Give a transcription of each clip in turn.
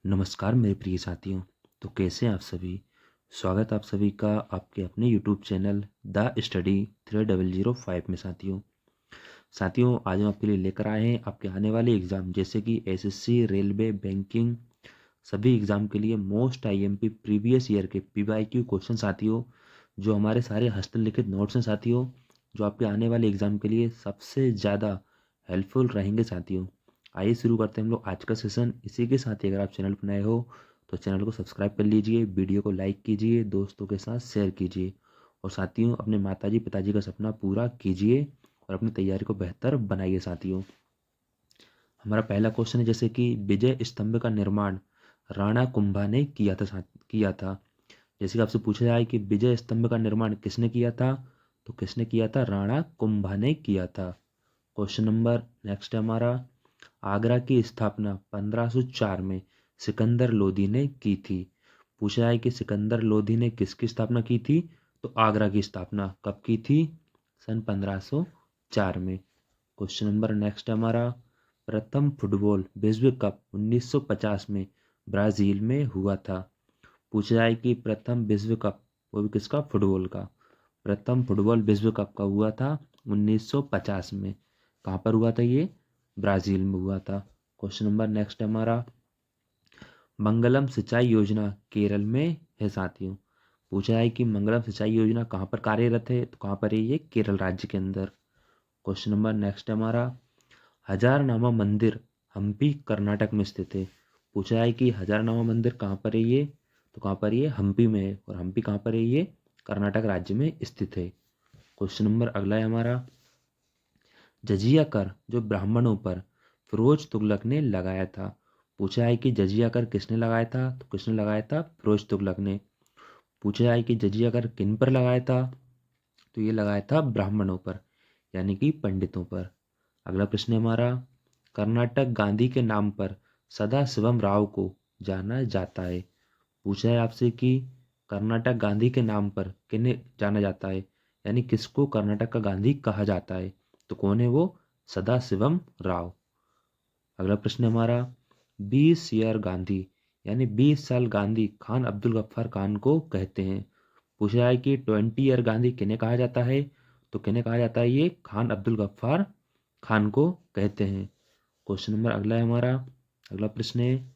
नमस्कार मेरे प्रिय साथियों। तो कैसे हैं आप सभी। स्वागत है आप सभी का आपके अपने यूट्यूब चैनल द स्टडी 3005 में। साथियों आज हम आपके लिए लेकर आए हैं आपके आने वाले एग्ज़ाम जैसे कि एसएससी, रेलवे, बैंकिंग, सभी एग्ज़ाम के लिए मोस्ट आईएमपी प्रीवियस ईयर के पीवाईक्यू क्वेश्चन साथियों, जो हमारे सारे हस्तलिखित नोट्स हैं साथियों, जो आपके आने वाले एग्ज़ाम के लिए सबसे ज़्यादा हेल्पफुल रहेंगे साथियों। आइए शुरू करते हैं हम लोग आज का सेशन। इसी के साथ ही अगर आप चैनल पर नए हो तो चैनल को सब्सक्राइब कर लीजिए, वीडियो को लाइक कीजिए, दोस्तों के साथ शेयर कीजिए और साथियों अपने माताजी पिताजी का सपना पूरा कीजिए और अपनी तैयारी को बेहतर बनाइए साथियों। हमारा पहला क्वेश्चन है जैसे कि विजय स्तंभ का निर्माण राणा कुंभा ने किया था। जैसे कि आपसे पूछा जाए कि विजय स्तंभ का निर्माण किसने किया था, तो किसने किया था, राणा कुंभा ने किया था। क्वेश्चन नंबर नेक्स्ट है हमारा, आगरा की स्थापना 1504 में सिकंदर लोदी ने की थी। पूछा है कि सिकंदर लोदी ने किसकी स्थापना की थी, तो आगरा की स्थापना कब की थी, सन 1504 में। क्वेश्चन नंबर नेक्स्ट है हमारा, प्रथम फुटबॉल विश्व कप 1950 में ब्राजील में हुआ था। पूछा जाए कि प्रथम विश्व कप, वो भी किसका, फुटबॉल का, प्रथम फुटबॉल विश्व कप का हुआ था 1950 में। कहाँ पर हुआ था ये, ब्राज़ील में हुआ था। क्वेश्चन नंबर नेक्स्ट हमारा, मंगलम सिंचाई योजना केरल में है साथियों। पूछा है कि मंगलम सिंचाई योजना कहाँ पर कार्यरत है, तो कहाँ पर है ये, केरल राज्य के अंदर। क्वेश्चन नंबर नेक्स्ट हमारा, हजारनामा मंदिर हम्पी कर्नाटक में स्थित है। पूछा है कि हजारनामा मंदिर कहाँ पर है ये, तो कहाँ पर ये, हम्पी में है और हम्पी कहाँ पर है ये, कर्नाटक राज्य में स्थित है। क्वेश्चन नंबर अगला है हमारा, जजिया कर जो ब्राह्मणों पर फिरोज तुगलक ने लगाया था। पूछा है कि जजिया कर किसने लगाया था, तो किसने लगाया था, फिरोज तुगलक ने। पूछा है कि जजिया कर किन पर लगाया था, तो ये लगाया था ब्राह्मणों पर यानी कि पंडितों पर। अगला प्रश्न है हमारा, कर्नाटक गांधी के नाम पर सदा शिवम राव को जाना जाता है। पूछा है आपसे कि कर्नाटक गांधी के नाम पर किन्हें जाना जाता है, यानी किसको कर्नाटक का गांधी कहा जाता है, तो कौन है वो, सदा शिवम राव। अगला प्रश्न है हमारा, 20 ईयर गांधी यानी 20 साल गांधी खान अब्दुल गफ्फार खान को कहते हैं। पूछा है कि 20 ईयर गांधी किन्हें कहा जाता है, तो किन्हें कहा जाता है, ये खान अब्दुल गफ्फार खान को कहते हैं। क्वेश्चन नंबर अगला है हमारा, अगला प्रश्न है,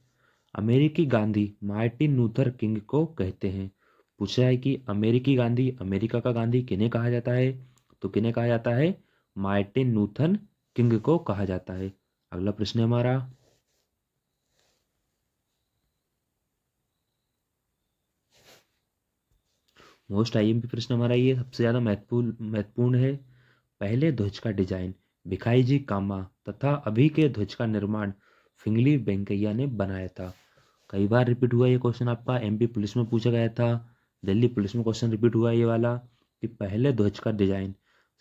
अमेरिकी गांधी मार्टिन लूथर किंग को कहते हैं। पूछा है कि अमेरिकी गांधी, अमेरिका का गांधी किन्हें कहा जाता है, तो किन्हें कहा जाता है, मार्टिन लूथर किंग को कहा जाता है। अगला प्रश्न है हमारा, मोस्ट आईएमपी प्रश्न हमारा ये सबसे ज़्यादा महत्वपूर्ण है। पहले ध्वज का डिजाइन भिखाई जी कामा तथा अभी के ध्वज का निर्माण फिंगली वेंकैया ने बनाया था। कई बार रिपीट हुआ ये क्वेश्चन, आपका एमपी पुलिस में पूछा गया था, दिल्ली पुलिस में क्वेश्चन रिपीट हुआ ये वाला, कि पहले ध्वज का डिजाइन,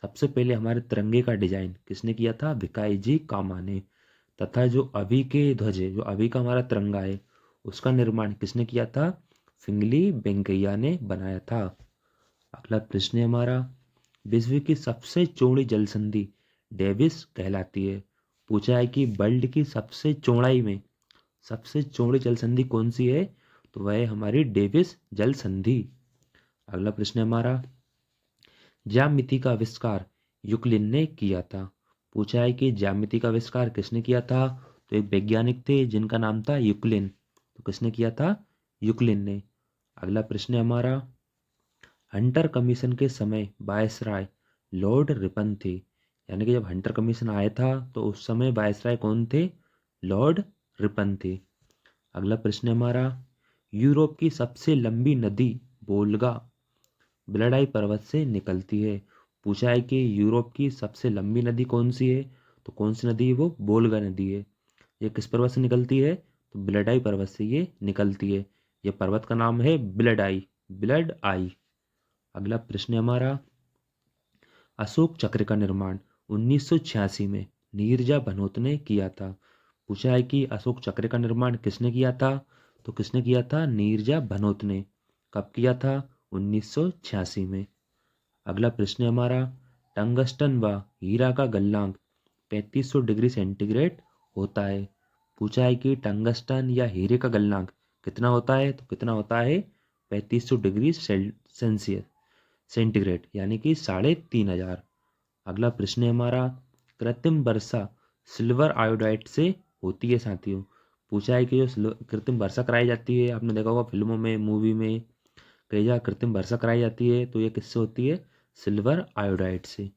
सबसे पहले हमारे तिरंगे का डिजाइन किसने किया था, भिखाई जी कामा ने। तथा जो अभी के ध्वज है, जो अभी का हमारा तिरंगा है, उसका निर्माण किसने किया था, फिंगली वेंकैया ने बनाया था। अगला प्रश्न है हमारा, विश्व की सबसे चौड़ी जलसंधि डेविस कहलाती है। पूछा है कि वर्ल्ड की सबसे चौड़ाई में सबसे चौड़ी जलसंधि कौन सी है, तो वह है हमारी डेविस जल संधि। अगला प्रश्न है हमारा, ज्यामिति का आविष्कार यूक्लिन ने किया था। पूछा है कि ज्यामिति का आविष्कार किसने किया था, तो एक वैज्ञानिक थे जिनका नाम था यूक्लिन, तो किसने किया था, यूक्लिन ने। अगला प्रश्न है हमारा, हंटर कमीशन के समय वायसराय लॉर्ड रिपन थे। यानी कि जब हंटर कमीशन आया था तो उस समय वायसराय कौन थे, लॉर्ड रिपन थे। अगला प्रश्न है हमारा, यूरोप की सबसे लंबी नदी वोल्गा ब्लडाई पर्वत से निकलती है। पूछा है कि यूरोप की सबसे लंबी नदी कौन सी है, तो कौन सी नदी है, वो वोल्गा नदी है। ये किस पर्वत से निकलती है, तो ब्लडाई पर्वत से ये निकलती है। ये पर्वत का नाम है ब्लडाई, ब्लड आई। अगला प्रश्न है हमारा, अशोक चक्र का निर्माण 1986 में नीरजा भनोत ने किया था। पूछा है कि अशोक चक्र का निर्माण किसने किया था, तो किसने किया था, नीरजा भनोत ने। कब किया था, 1986 में। अगला प्रश्न है हमारा, टंगस्टन व हीरा का गलनांक 3500 डिग्री सेंटीग्रेड होता है। पूछा है कि टंगस्टन या हीरे का गलनांक कितना होता है, तो कितना होता है 3500 डिग्री सेल्सियस सेंटीग्रेड, यानी कि 3500। अगला प्रश्न है हमारा, कृत्रिम वर्षा सिल्वर आयोडाइड से होती है साथियों। पूछा है कि जो कृत्रिम वर्षा कराई जाती है, आपने देखा होगा फिल्मों में, मूवी में, कई जगह कृत्रिम वर्षा कराई जाती है, तो ये किससे होती है? सिल्वर आयोडाइड से।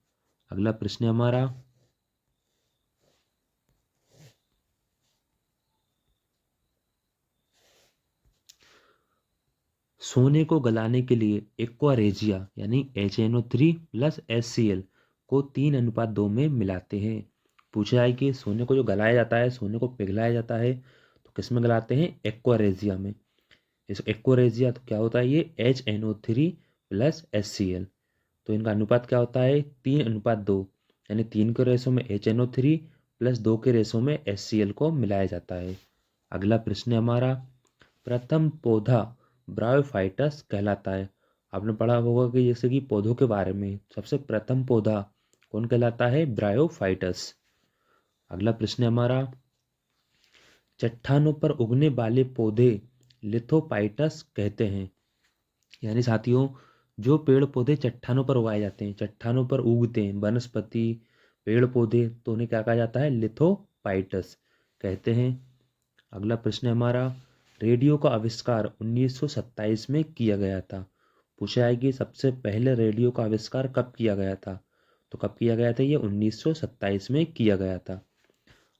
अगला प्रश्न है हमारा, सोने को गलाने के लिए एक्वारेजिया यानी HNO3+HCl को 3:2 में मिलाते हैं। पूछा है कि सोने को जो गलाया जाता है, सोने को पिघलाया जाता है, तो किस में गलाते हैं? एक्वारेजिया में। इस एक्वारेजिया तो क्या होता है? ये HNO3+HCl, तो इनका अनुपात क्या होता है? 3:2, यानी 3 के रेशो में HNO3 प्लस 2 के रेशो में HCl को मिलाया जाता है। अगला प्रश्न है हमारा, प्रथम पौधा ब्रायोफाइटस कहलाता है। आपने पढ़ा होगा कि जैसे कि पौधों के बारे में सबसे प्रथम पौधा कौन कहलाता है? ब्रायोफाइटस। अगला प्रश्न है हमारा, चट्टानों पर उगने वाले पौधे लिथोपाइटस कहते हैं। यानी साथियों, जो पेड़ पौधे चट्टानों पर उगाए जाते हैं, चट्टानों पर उगते हैं, वनस्पति, पेड़ पौधे, तो उन्हें क्या कहा जाता है? लिथोपाइटस कहते हैं। अगला प्रश्न है हमारा, रेडियो का आविष्कार 1927 में किया गया था। पूछा है कि सबसे पहले रेडियो का आविष्कार कब किया गया था, तो कब किया गया था? ये 1927 में किया गया था।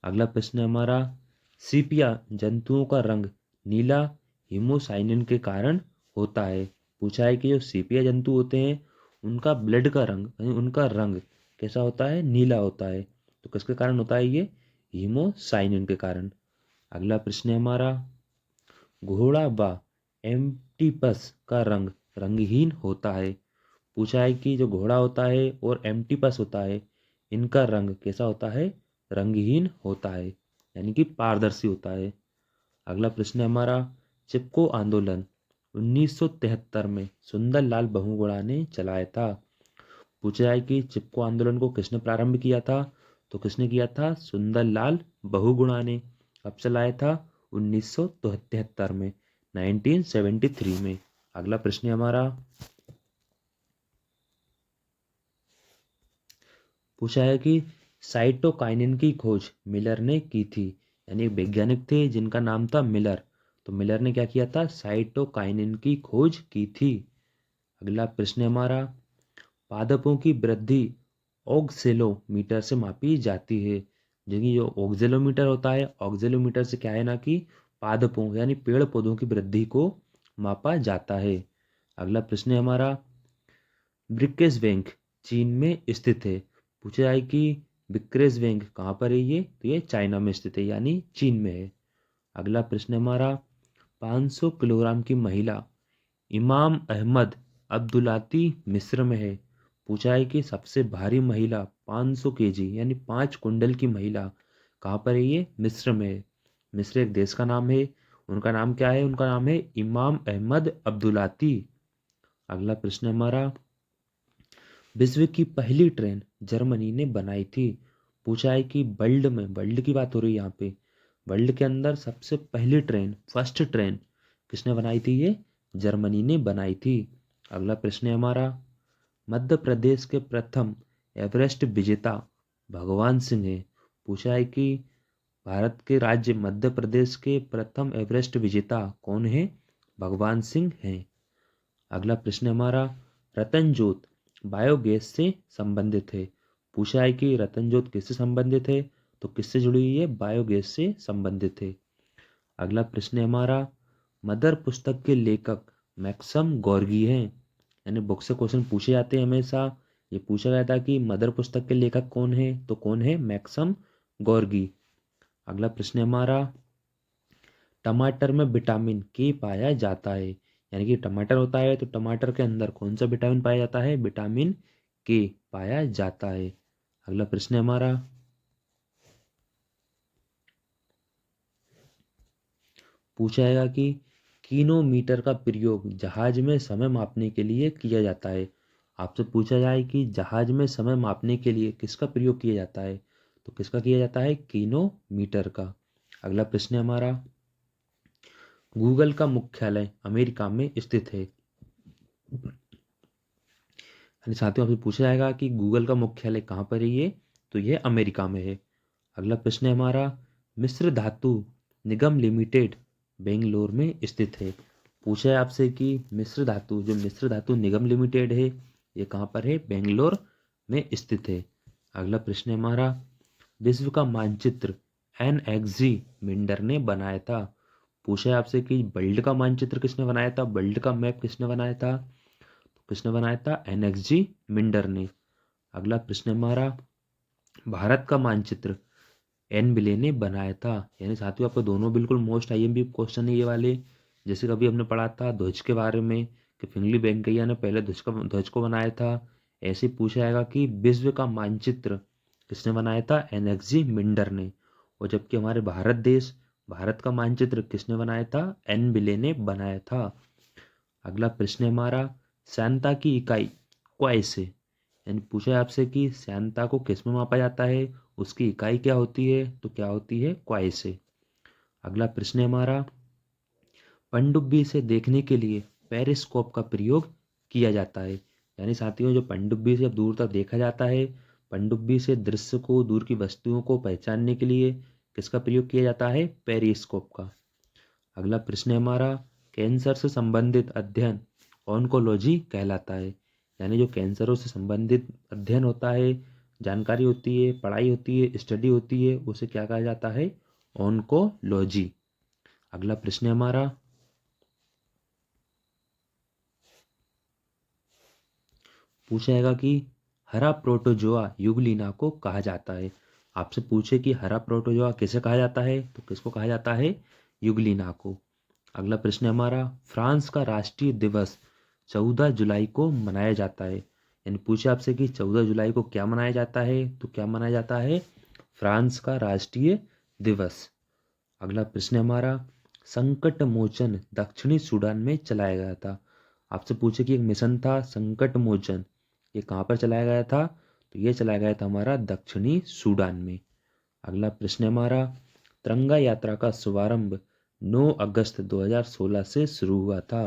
अगला प्रश्न है हमारा, सीपिया जंतुओं का रंग नीला हीमोसाइनिन के कारण होता है। पूछा है कि जो सीपिया जंतु होते हैं उनका ब्लड का रंग यानी उनका रंग कैसा होता है? नीला होता है। तो किसके कारण होता है? ये हीमोसाइनिन के कारण। अगला प्रश्न है हमारा, घोड़ा व एम्प्टीपस का रंग रंगहीन होता है। पूछा है कि जो घोड़ा होता है और एम्प्टीपस होता है, इनका रंग कैसा होता है? रंगहीन होता है, यानी कि पारदर्शी होता है। अगला प्रश्न है हमारा, चिपको आंदोलन 1973 में सुंदरलाल बहुगुणा ने चलाया था। पूछा है कि चिपको आंदोलन को किसने प्रारंभ किया था, तो किसने किया था? सुंदरलाल बहुगुणा ने। कब चलाया था? 1973 में, 1973 में। अगला प्रश्न है हमारा, पूछा है कि साइटोकाइनिन की खोज मिलर ने की थी। यानी एक वैज्ञानिक थे जिनका नाम था मिलर, तो मिलर ने क्या किया था? साइटोकाइनिन की खोज की थी। अगला प्रश्न है हमारा, पादपों की वृद्धि ऑक्सेलोमीटर से मापी जाती है। जिनकी जो ऑक्सेलोमीटर होता है, ऑक्सेलोमीटर से क्या है ना कि पादपों यानी पेड़ पौधों की वृद्धि को मापा जाता है। अगला प्रश्न है हमारा, ब्रिकेसबैंक चीन में स्थित है। पूछा है कि ब्रिकेसबैंक कहाँ पर है? ये तो ये चाइना में स्थित है, यानी चीन में है। अगला प्रश्न है हमारा, 500 किलोग्राम की महिला इमाम अहमद अब्दुलाती मिस्र में है। पूछा है कि सबसे भारी महिला 500 केजी यानी 5 कुंटल की महिला कहाँ पर है? ये मिस्र में है। मिस्र एक देश का नाम है। उनका नाम क्या है? उनका नाम है इमाम अहमद अब्दुलाती। अगला प्रश्न है हमारा, विश्व की पहली ट्रेन जर्मनी ने बनाई थी। पूछा है कि वर्ल्ड में, वर्ल्ड की बात हो रही है यहाँ पे, वर्ल्ड के अंदर सबसे पहली ट्रेन, फर्स्ट ट्रेन किसने बनाई थी? ये जर्मनी ने बनाई थी। अगला प्रश्न है हमारा, मध्य प्रदेश के प्रथम एवरेस्ट विजेता भगवान सिंह है। पूछा है कि भारत के राज्य मध्य प्रदेश के प्रथम एवरेस्ट विजेता कौन है? भगवान सिंह हैं। अगला प्रश्न है हमारा, रतन ज्योत बायोगैस से संबंधित है। पूछा है कि रतन ज्योत किससे संबंधित है, तो किससे जुड़ी हुई है? बायोगैस से संबंधित है। अगला प्रश्न है हमारा, मदर पुस्तक के लेखक मैक्सम गोर्की हैं। यानी बुक से क्वेश्चन पूछे जाते हैं हमेशा। ये पूछा गया था कि मदर पुस्तक के लेखक कौन है, तो कौन है? Maxam Gorky. अगला प्रश्न है हमारा, टमाटर में विटामिन के पाया जाता है। यानी कि टमाटर होता है तो टमाटर के अंदर कौन सा विटामिन पाया जाता है? विटामिन के पाया जाता है। अगला प्रश्न है हमारा, पूछा जाएगा कि किलोमीटर का प्रयोग जहाज में समय मापने के लिए किया जाता है। आपसे पूछा जाए कि जहाज में समय मापने के लिए किसका प्रयोग किया जाता है, तो किसका किया जाता है? किलोमीटर का। अगला प्रश्न है हमारा, गूगल का मुख्यालय अमेरिका में स्थित है। साथियों आपसे पूछा जाएगा कि गूगल का मुख्यालय कहाँ पर है ये, तो ये अमेरिका में है। अगला प्रश्न है हमारा, मिस्र धातु निगम लिमिटेड बेंगलोर में स्थित है। पूछा है आपसे कि मिस्र धातु निगम लिमिटेड है, ये कहाँ पर है, बेंगलोर में स्थित है। अगला प्रश्न है हमारा, विश्व का मानचित्र NXG मिंडर ने बनाया था। पूछा है आपसे कि वर्ल्ड का मानचित्र किसने बनाया था, वर्ल्ड का मैप किसने बनाया था, तो किसने बनाया था, NXG मिंडर ने। अगला प्रश्न है हमारा, भारत का मानचित्र एन बिले ने बनाया था। यानी साथियों आपको दोनों बिल्कुल मोस्ट IMP क्वेश्चन है ये वाले। जैसे कभी हमने पढ़ा था ध्वज के बारे में कि फिंगली वेंकैया ने पहले ध्वज को बनाया था, ऐसे पूछा जाएगा कि विश्व का मानचित्र किसने बनाया था, NXG मिंडर ने। और जबकि हमारे भारत का मानचित्र किसने बनाया था, एन बिले ने बनाया था। अगला प्रश्न है हमारा, श्यानता की इकाई क्वाय से, यानी पूछा है आपसे कि श्यानता को किस में मापा जाता है, उसकी इकाई क्या होती है, तो क्या होती है, क्वाय से। अगला प्रश्न है हमारा, पनडुब्बी से देखने के लिए पेरिस्कोप का प्रयोग किया जाता है। यानी साथियों जो पनडुब्बी से दूर तक देखा जाता है, पनडुब्बी से दृश्य को, दूर की वस्तुओं को पहचानने के लिए किसका प्रयोग किया जाता है, पेरिस्कोप का। अगला प्रश्न है हमारा, कैंसर से संबंधित अध्ययन ऑन्कोलॉजी कहलाता है। यानी जो कैंसरों से संबंधित अध्ययन होता है, जानकारी होती है, पढ़ाई होती है, स्टडी होती है, उसे क्या कहा जाता है, ऑन्कोलॉजी। अगला प्रश्न है हमारा, पूछा जाएगा कि हरा प्रोटोजोआ यूग्लिना को कहा जाता है। आपसे पूछे कि हरा प्रोटोजोआ किसे कहा जाता है, तो किसको कहा जाता है, यूग्लिना को। अगला प्रश्न है हमारा, फ्रांस का राष्ट्रीय दिवस 14 जुलाई को मनाया जाता है। यानी पूछे आपसे कि 14 जुलाई को क्या मनाया जाता है, तो क्या मनाया जाता है, फ्रांस का राष्ट्रीय दिवस। अगला प्रश्न है हमारा, संकट मोचन दक्षिणी सूडान में चलाया गया था। आपसे पूछे कि एक मिशन था संकट मोचन, ये कहाँ पर चलाया गया था, तो ये चलाया गया था हमारा दक्षिणी सूडान में। अगला प्रश्न है हमारा, तिरंगा यात्रा का शुभारंभ 9 अगस्त 2016 से शुरू हुआ था।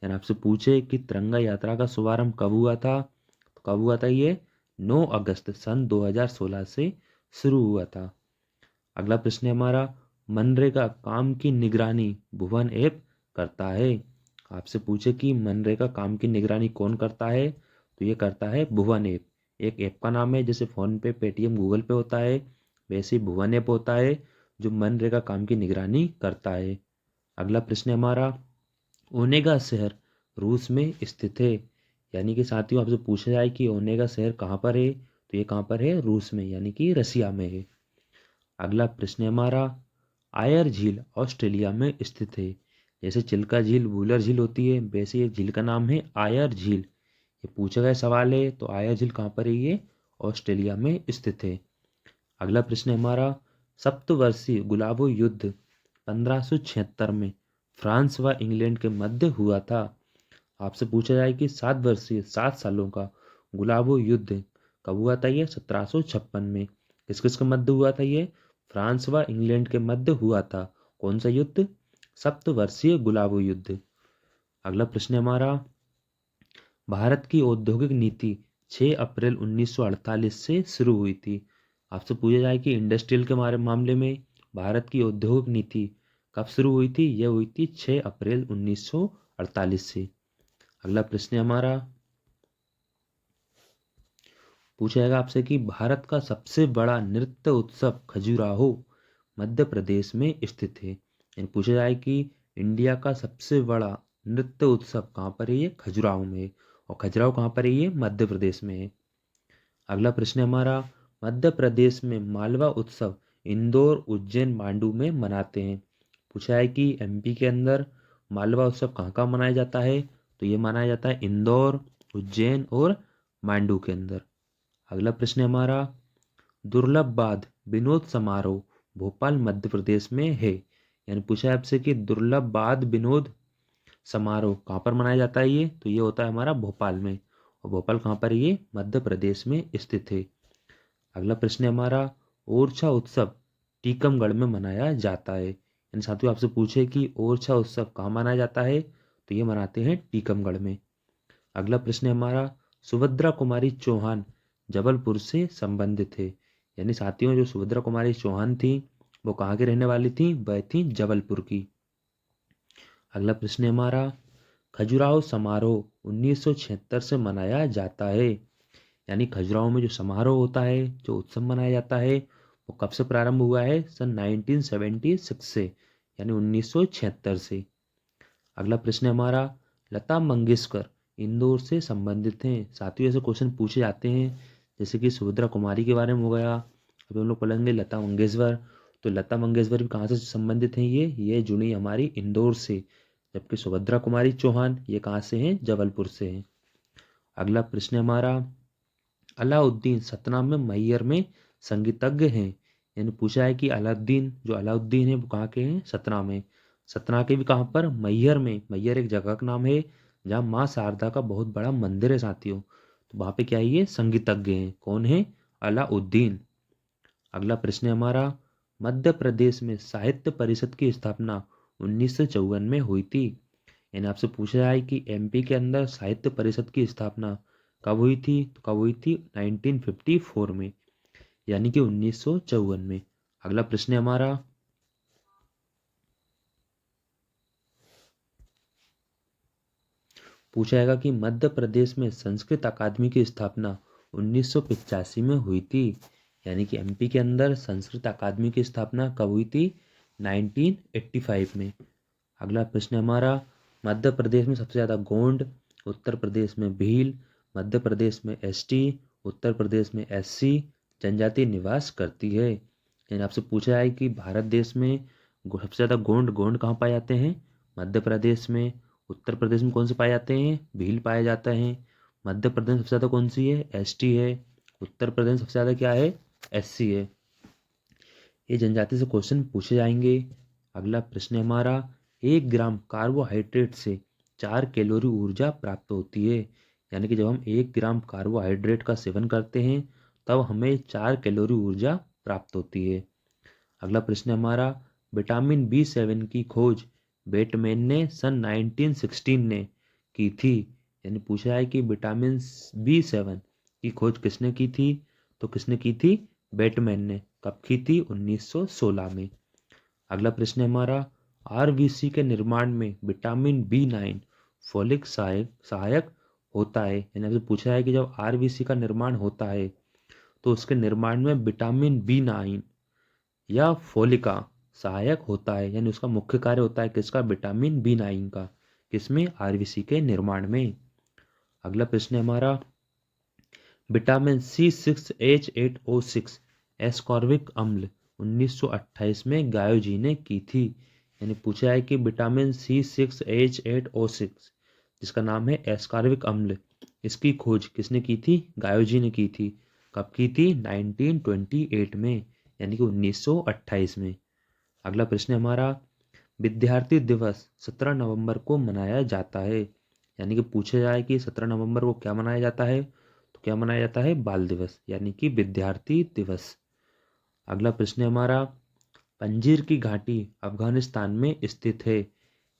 यानी आपसे पूछे कि तिरंगा यात्रा का शुभारंभ कब हुआ था, तो कब हुआ था, ये 9 अगस्त सन 2016 से शुरू हुआ था। अगला प्रश्न है हमारा, मनरेगा काम की निगरानी भुवन ऐप करता है। आपसे पूछे कि मनरेगा काम की निगरानी कौन करता है, तो ये करता है भुवन ऐप। एक ऐप का नाम है, जैसे फोन पे, पेटीएम, गूगल पे होता है, वैसे ही भुवन ऐप होता है जो मनरेगा काम की निगरानी करता है। अगला प्रश्न है हमारा, ओनेगा शहर रूस में स्थित है। यानी कि साथियों आपसे पूछा जाए कि ओनेगा शहर कहाँ पर है, तो ये कहाँ पर है, रूस में, यानी कि रसिया में है। अगला प्रश्न है हमारा, आयर झील ऑस्ट्रेलिया में स्थित है। जैसे चिल्का झील, वूलर झील होती है, वैसे एक झील का नाम है आयर झील। ये पूछा गया सवाल है, तो आयर झील कहाँ पर है, ये ऑस्ट्रेलिया में स्थित है। अगला प्रश्न है हमारा, सप्तवर्षीय गुलाबो युद्ध 1576 में फ्रांस व इंग्लैंड के मध्य हुआ था। आपसे पूछा जाए कि 7 सालों का गुलाबो युद्ध कब हुआ था, ये 1756 में। किस किस के मध्य हुआ था ये, फ्रांस व इंग्लैंड के मध्य हुआ था। कौन सा युद्ध, सप्तवर्षीय गुलाबो युद्ध। अगला प्रश्न है हमारा, भारत की औद्योगिक नीति 6 अप्रैल 1948 से शुरू हुई थी। आपसे पूछा जाए कि इंडस्ट्रियल के मामले में भारत की औद्योगिक नीति कब शुरू हुई थी, यह हुई थी 6 अप्रैल 1948 से। अगला प्रश्न है हमारा, पूछा जाएगा आपसे कि भारत का सबसे बड़ा नृत्य उत्सव खजुराहो मध्य प्रदेश में स्थित है। यानी पूछा जाए कि इंडिया का सबसे बड़ा नृत्य उत्सव कहाँ पर है, ये खजुराहो में है। और खजुराहो कहाँ पर है, ये मध्य प्रदेश में है। अगला प्रश्न है हमारा, मध्य प्रदेश में मालवा उत्सव इंदौर, उज्जैन, मांडू में मनाते हैं। पूछा है कि MP के अंदर मालवा उत्सव कहाँ कहाँ मनाया जाता है, तो ये मनाया जाता है इंदौर, उज्जैन और मांडू के अंदर। अगला प्रश्न है हमारा, दुर्लभ बाध विनोद समारोह भोपाल मध्य प्रदेश में है। यानी पूछा है आपसे कि दुर्लभ बाध विनोद समारोह कहाँ पर मनाया जाता है, ये तो ये होता है हमारा भोपाल में। और भोपाल कहाँ पर है, ये मध्य प्रदेश में स्थित है। अगला प्रश्न है हमारा, ओरछा उत्सव टीकमगढ़ में मनाया जाता है। यानी साथियों आपसे पूछे कि ओरछा उत्सव कहाँ मनाया जाता है, तो ये मनाते हैं टीकमगढ़ में। अगला प्रश्न है हमारा, सुभद्रा कुमारी चौहान जबलपुर से संबंधित है। यानी साथियों जो सुभद्रा कुमारी चौहान थी वो कहाँ की रहने वाली थी, वह थी जबलपुर की। अगला प्रश्न है हमारा, खजुराहो समारोह 1976 से मनाया जाता है। यानी खजुराहो में जो समारोह होता है, जो उत्सव मनाया जाता है, वो कब से प्रारंभ हुआ है, सन 1976 से, यानी 1976 से। अगला प्रश्न है हमारा, लता मंगेशकर इंदौर से संबंधित हैं। साथियों ऐसे क्वेश्चन पूछे जाते हैं, जैसे कि सुभद्रा कुमारी के बारे में हो गया, अभी हम लोग पढ़ेंगे लता मंगेशकर। तो लता मंगेशकर भी कहाँ से संबंधित हैं, ये जुड़ी हमारी इंदौर से, जबकि सुभद्रा कुमारी चौहान ये कहाँ से हैं, जबलपुर से हैं। अगला प्रश्न है हमारा, अलाउद्दीन सतनाम में मैहर में संगीतज्ञ हैं। यानी पूछा है कि अलाउद्दीन है वो कहाँ के हैं, सतना में। सतना के भी कहाँ पर, मैहर में। मैहर एक जगह का नाम है जहाँ माँ शारदा का बहुत बड़ा मंदिर है साथियों। तो वहाँ पे क्या है, ये संगीतज्ञ हैं। कौन है, अलाउद्दीन। अगला प्रश्न है हमारा, मध्य प्रदेश में साहित्य परिषद की स्थापना 1954 में हुई थी। यानी आपसे पूछा है कि एमपी के अंदर साहित्य परिषद की स्थापना कब हुई थी, तो कब हुई थी, 1954 में, यानी कि 1954 में। अगला प्रश्न है हमारा, पूछा जाएगा कि मध्य प्रदेश में संस्कृत अकादमी की स्थापना 1985 में हुई थी। यानी कि एमपी के अंदर संस्कृत अकादमी की स्थापना कब हुई थी, 1985 में। अगला प्रश्न है हमारा, मध्य प्रदेश में सबसे ज़्यादा गोंड, उत्तर प्रदेश में भील, मध्य प्रदेश में एसटी, उत्तर प्रदेश में एससी जनजाति निवास करती है। यानी आपसे पूछा है कि भारत देश में सबसे ज़्यादा गोंड गोंड कहाँ पाए जाते हैं, मध्य प्रदेश में। उत्तर प्रदेश में कौन से पाए जाते हैं, भील पाए जाता है। मध्य प्रदेश में सबसे ज़्यादा कौन सी है, एसटी है। उत्तर प्रदेश में सबसे ज़्यादा क्या है, एससी है। ये जनजाति से क्वेश्चन पूछे जाएंगे। अगला प्रश्न है हमारा, 1 ग्राम कार्बोहाइड्रेट से 4 कैलोरी ऊर्जा प्राप्त होती है। यानी कि जब हम 1 ग्राम कार्बोहाइड्रेट का सेवन करते हैं तब हमें 4 कैलोरी ऊर्जा प्राप्त होती है। अगला प्रश्न है हमारा, विटामिन B7 की खोज बेटमैन ने सन 1916 ने की थी। यानी पूछा है कि विटामिन B7 की खोज किसने की थी, तो किसने की थी, बेटमैन ने। कब की थी, 1916 में। अगला प्रश्न है हमारा, आरबीसी के निर्माण में विटामिन B9 फोलिक सहायक होता है। यानी आपसे पूछा है कि जब आरबीसी का निर्माण होता है तो उसके निर्माण में विटामिन B9 या फोलिका सहायक होता है। यानी उसका मुख्य कार्य होता है किसका, विटामिन B9 का, किसमें, आरबीसी के निर्माण में। अगला प्रश्न है हमारा, विटामिन C6H8O6 एस्कॉर्बिक अम्ल 1928 में गायो जी ने की थी। यानी पूछा है कि विटामिन C6H8O6 जिसका नाम है एस्कॉर्बिक अम्ल, इसकी खोज किसने की थी, गायो जी ने की थी। कब की थी, 1928 में, यानी कि 1928 में। अगला प्रश्न है हमारा, विद्यार्थी दिवस 17 नवंबर को मनाया जाता है। यानी कि पूछा जाए कि 17 नवंबर को क्या मनाया जाता है, तो क्या मनाया जाता है, बाल दिवस, यानी कि विद्यार्थी दिवस। अगला प्रश्न है हमारा, पंजीर की घाटी अफगानिस्तान में स्थित है।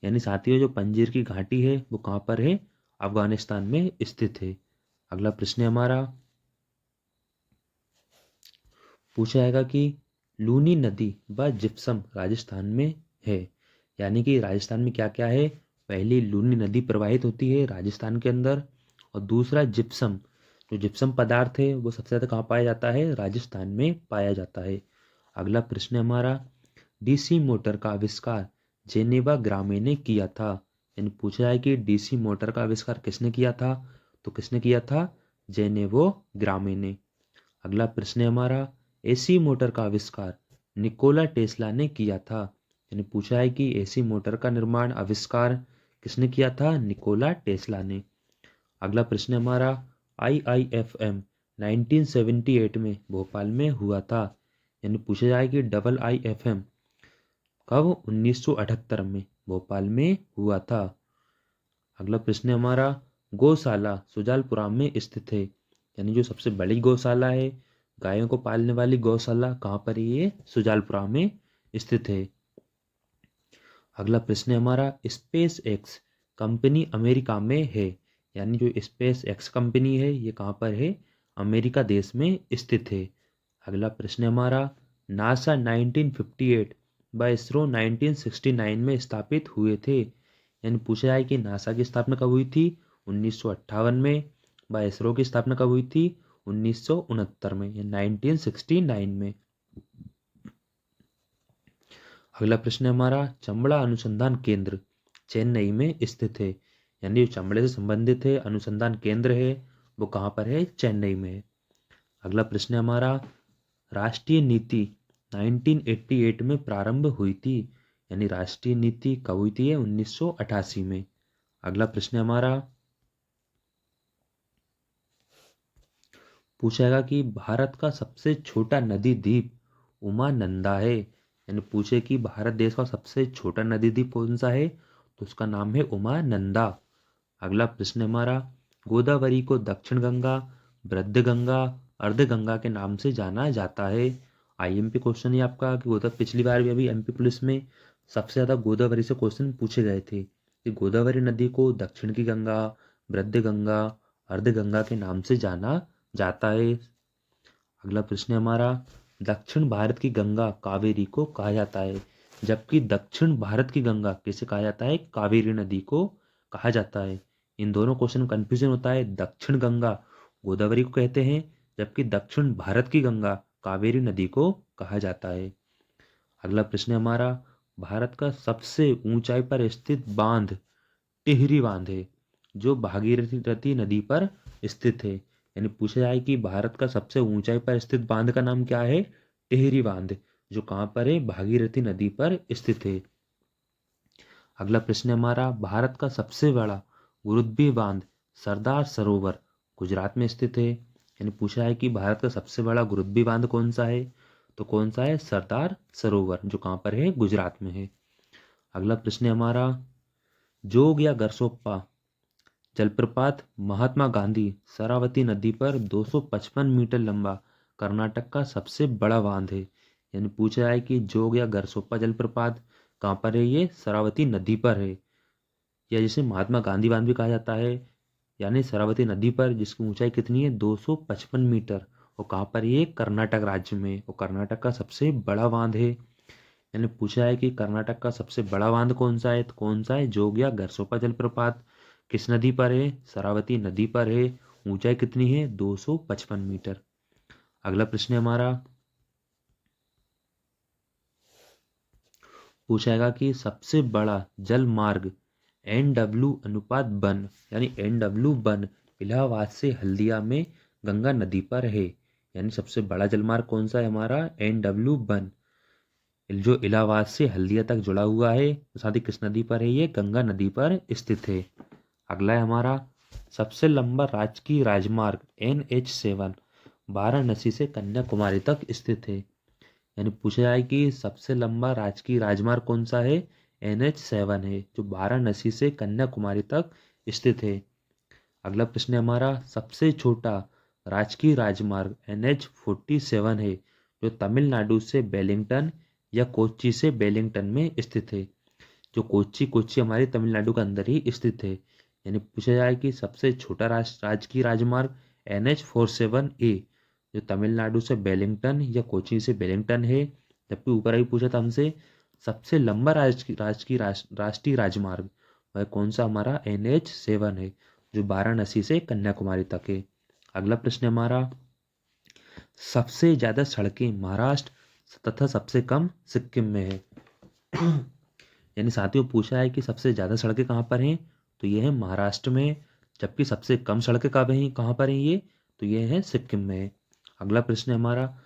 यानी साथियों जो पंजीर की घाटी है वो कहाँ पर है, अफगानिस्तान में स्थित है। अगला प्रश्न है हमारा, पूछा जाएगा कि लूनी नदी व जिप्सम राजस्थान में है। यानी कि राजस्थान में क्या क्या है, पहली लूनी नदी प्रवाहित होती है राजस्थान के अंदर, और दूसरा जिप्सम, जो जिप्सम पदार्थ है वो सबसे ज़्यादा कहाँ पाया जाता है, राजस्थान में पाया जाता है। अगला प्रश्न है हमारा, डीसी मोटर का आविष्कार जेनेवा ग्रामे ने किया था। यानी पूछा है कि डीसी मोटर का आविष्कार किसने किया था, तो किसने किया था, जेनेवो ग्रामे ने। अगला प्रश्न है हमारा, एसी मोटर का आविष्कार निकोला टेस्ला ने किया था। यानी पूछा है कि एसी मोटर का निर्माण आविष्कार किसने किया था, निकोला टेस्ला ने। अगला प्रश्न है हमारा, IIFM 1978 में भोपाल में हुआ था। यानी पूछा जाए कि IIFM कब, 1978 में भोपाल में हुआ था। अगला प्रश्न है हमारा, गौशाला सुजालपुरा में स्थित है। यानी जो सबसे बड़ी गौशाला है गायों को पालने वाली गौशाला कहाँ पर है? ये सुजालपुरा में स्थित है। अगला प्रश्न है हमारा, स्पेस एक्स कंपनी अमेरिका में है, यानी जो स्पेस एक्स कंपनी है ये कहाँ पर है? अमेरिका देश में स्थित है। अगला प्रश्न है हमारा, नासा 1958 व इसरो 1969 में स्थापित हुए थे, यानी पूछा जाए कि नासा की स्थापना कब हुई थी? 1958 में। व इसरो की स्थापना कब हुई थी? 1969 में, या 1969 में। अगला प्रश्न है हमारा, चमड़ा अनुसंधान केंद्र चेन्नई में स्थित है, यानी जो चमड़े से संबंधित है अनुसंधान केंद्र है वो कहाँ पर है? चेन्नई में है। अगला प्रश्न है हमारा, राष्ट्रीय नीति 1988 में प्रारंभ हुई थी, यानी राष्ट्रीय नीति कब हुई थी? 1988 में। अगला प्रश्न है हमारा, पूछेगा कि भारत का सबसे छोटा नदी द्वीप उमानंदा है, यानी पूछे कि भारत देश का सबसे छोटा नदी द्वीप कौन सा है? तो उसका नाम है उमानंदा। अगला प्रश्न है हमारा, गोदावरी को दक्षिण गंगा, वृद्ध गंगा, अर्ध गंगा के नाम से जाना जाता है। आईएमपी क्वेश्चन है आपका कि पिछली बार भी अभी एमपी पुलिस में सबसे ज्यादा गोदावरी से क्वेश्चन पूछे गए थे कि गोदावरी नदी को दक्षिण की गंगा, वृद्ध गंगा, अर्ध गंगा के नाम से जाना जाता है। अगला प्रश्न है हमारा, दक्षिण भारत की गंगा कावेरी को कहा जाता है, जबकि दक्षिण भारत की गंगा किसे कहा जाता है? कावेरी नदी को कहा जाता है। इन दोनों क्वेश्चन में कंफ्यूजन होता है। दक्षिण गंगा गोदावरी को कहते हैं, जबकि दक्षिण भारत की गंगा कावेरी नदी को कहा जाता है। अगला प्रश्न है हमारा, भारत का सबसे ऊंचाई पर स्थित बांध टिहरी बांध है, जो भागीरथी नदी पर स्थित है, यानी पूछा जाए कि भारत का सबसे ऊंचाई पर स्थित बांध का नाम क्या है? टिहरी बांध, जो कहाँ पर है? भागीरथी नदी पर स्थित है। अगला प्रश्न है हमारा, भारत का सबसे बड़ा गुरुद्वी बांध सरदार सरोवर गुजरात में स्थित है, यानी पूछा है कि भारत का सबसे बड़ा गुरुद्वी बांध कौन सा है? तो कौन सा है? सरदार सरोवर, जो कहाँ पर है? गुजरात में है। अगला प्रश्न है हमारा, जोग या गरसोप्पा जलप्रपात महात्मा गांधी शरावती नदी पर 255 मीटर लंबा कर्नाटक का सबसे बड़ा बांध है, यानी पूछा जाए कि जोग या गरसोप्पा जलप्रपात कहाँ पर है? ये शरावती नदी पर है, या जिसे महात्मा गांधी बांध भी कहा जाता है, यानी शरावती नदी पर, जिसकी ऊंचाई कितनी है? 255 मीटर। और कहाँ पर? ये कर्नाटक राज्य में, और कर्नाटक का सबसे बड़ा बांध है। यानी पूछा है कि कर्नाटक का सबसे बड़ा बांध कौन सा है? तो कौन सा है? जोग या गरसोपा जलप्रपात। किस नदी पर है? शरावती नदी पर है। ऊंचाई कितनी है? 255 मीटर। अगला प्रश्न है हमारा, पूछेगा कि सबसे बड़ा जल मार्ग NW अनुपात वन, यानी NW वन इलाहाबाद से हल्दिया में गंगा नदी पर है, यानी सबसे बड़ा जलमार्ग कौन सा है हमारा? NW वन, जो इलाहाबाद से हल्दिया तक जुड़ा हुआ है। साथ ही किस नदी पर है? ये गंगा नदी पर स्थित है। अगला है हमारा, सबसे लंबा राजकीय राजमार्ग NH7 वाराणसी से कन्याकुमारी तक स्थित है, यानी पूछा जाए कि सबसे लंबा राजकीय राजमार्ग कौन सा है? NH7 है, जो वाराणसी से कन्याकुमारी तक स्थित है। अगला प्रश्न है हमारा, सबसे छोटा राजकीय राजमार्ग NH47 है, जो तमिलनाडु से वेलिंगटन या कोच्चि से वेलिंगटन में स्थित है, जो कोच्चि कोच्चि हमारे तमिलनाडु के अंदर ही स्थित है। यानी पूछा जाए कि सबसे छोटा राजकीय राजमार्ग NH47A, जो तमिलनाडु से वेलिंगटन या कोच्चि से वेलिंगटन है। जबकि ऊपर अभी पूछा था हमसे सबसे लंबा राष्ट्रीय राजमार्ग, वह कौन सा? हमारा NH7 है, जो वाराणसी से कन्याकुमारी तक है। अगला प्रश्न है हमारा, सबसे ज्यादा सड़कें महाराष्ट्र तथा सबसे कम सिक्किम में है। यानी साथियों पूछा है कि सबसे ज्यादा सड़कें कहाँ पर हैं? तो ये है महाराष्ट्र में, जबकि सबसे कम सड़कें कहाँ पर हैं? ये तो ये है सिक्किम में। अगला प्रश्न है हमारा,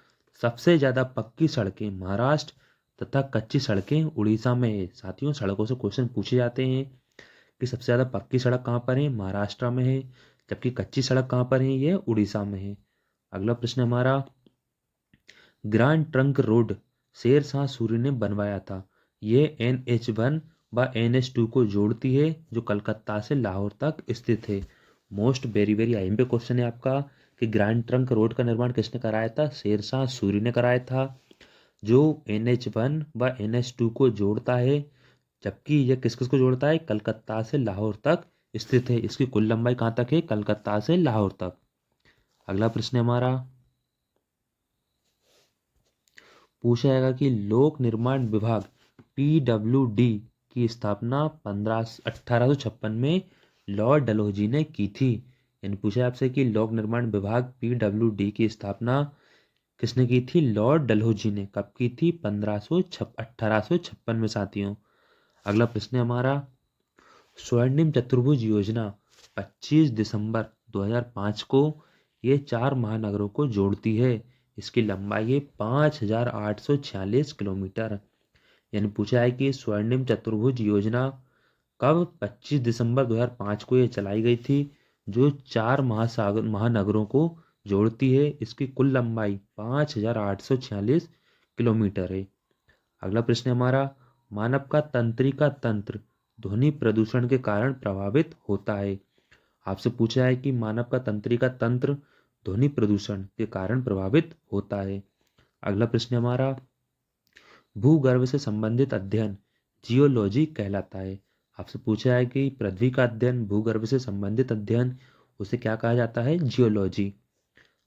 सबसे ज्यादा पक्की सड़कें महाराष्ट्र तथा कच्ची सड़कें उड़ीसा में है। साथियों सड़कों से क्वेश्चन पूछे जाते हैं कि सबसे ज्यादा पक्की सड़क कहाँ पर है? महाराष्ट्र में है, जबकि कच्ची सड़क कहाँ पर है? ये उड़ीसा में है। अगला प्रश्न हमारा, Grand Trunk Road Shershah Suri ने बनवाया था, ये NH1 व NH2 को जोड़ती है, जो कलकत्ता से लाहौर तक स्थित है। Most very very IMP question है आपका कि ग्रैंड ट्रंक रोड का निर्माण किसने कराया था? शेरशाह सूरी ने कराया था, जो NH1 व NH2 को जोड़ता है, जबकि यह किस किस को जोड़ता है? कलकत्ता से लाहौर तक स्थित है। इसकी कुल लंबाई कहाँ तक है? कलकत्ता से लाहौर तक। अगला प्रश्न हमारा पूछा जाएगा कि लोक निर्माण विभाग PWD की स्थापना 1856 में लॉर्ड डलहौजी ने की थी। यानी पूछा है आपसे कि लोक निर्माण विभाग PWD की स्थापना किसने की थी? लॉर्ड डलहौजी ने। कब की थी? 1856 में साथियों। अगला प्रश्न है हमारा स्वर्णिम चतुर्भुज योजना 25 दिसंबर 2005 को ये 4 महानगरों को जोड़ती है। इसकी लंबाई है 5846 किलोमीटर। यानी पूछा है कि स्वर्णिम चतुर्भुज योजना कब 25 दिसंबर 2005 को ये चलाई गई थी, जो 4 महानगरों को जोड़ती है। इसकी कुल लंबाई 5846 किलोमीटर है। अगला प्रश्न है हमारा मानव का तंत्रिका तंत्र ध्वनि प्रदूषण के कारण प्रभावित होता है। आपसे पूछा है कि मानव का तंत्रिका तंत्र ध्वनि प्रदूषण के कारण प्रभावित होता है। अगला प्रश्न है हमारा भूगर्भ से संबंधित अध्ययन जियोलॉजी कहलाता है। आपसे पूछा है कि पृथ्वी का अध्ययन, भूगर्भ से संबंधित अध्ययन, उसे क्या कहा जाता है? जियोलॉजी।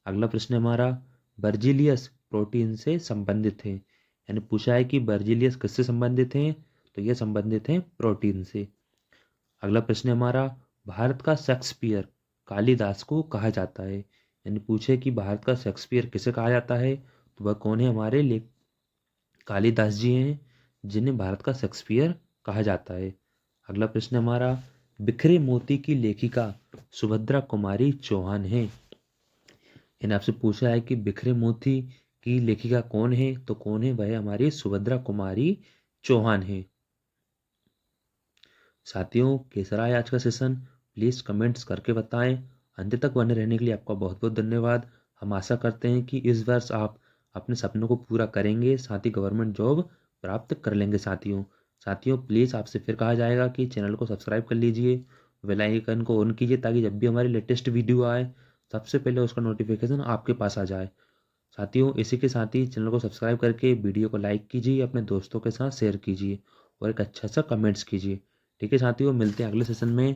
अगला प्रश्न है हमारा बर्जीलियस प्रोटीन से संबंधित है। यानी पूछा है कि बर्जीलियस किससे संबंधित हैं? तो ये संबंधित हैं प्रोटीन से। अगला प्रश्न है हमारा भारत का शेक्सपियर कालिदास को कहा जाता है। यानी पूछे कि भारत का शेक्सपियर किसे कहा जाता है? तो वह कौन है? हमारे लेख कालिदास जी हैं, जिन्हें भारत का शेक्सपियर कहा जाता है। अगला प्रश्न है हमारा बिखरे मोती की लेखिका सुभद्रा कुमारी चौहान है। इन्हें आपसे पूछा है कि बिखरे मोती की लेखिका कौन है? तो कौन है? वह हमारी सुभद्रा कुमारी चौहान है। साथियों कैसा रहा आज का सेशन? प्लीज कमेंट्स करके बताएं। अंत तक बने रहने के लिए आपका बहुत बहुत धन्यवाद। हम आशा करते हैं कि इस वर्ष आप अपने सपनों को पूरा करेंगे, साथ ही गवर्नमेंट जॉब प्राप्त कर लेंगे। साथियों प्लीज़ आपसे फिर कहा जाएगा कि चैनल को सब्सक्राइब कर लीजिए, बेल आइकन को ऑन कीजिए, ताकि जब भी हमारी लेटेस्ट वीडियो आए सबसे पहले उसका नोटिफिकेशन आपके पास आ जाए। साथियों इसी के साथ ही चैनल को सब्सक्राइब करके वीडियो को लाइक कीजिए, अपने दोस्तों के साथ शेयर कीजिए और एक अच्छा सा कमेंट्स कीजिए। ठीक है साथियों, मिलते हैं अगले सेशन में।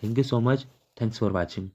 Thank you so much. Thanks for watching.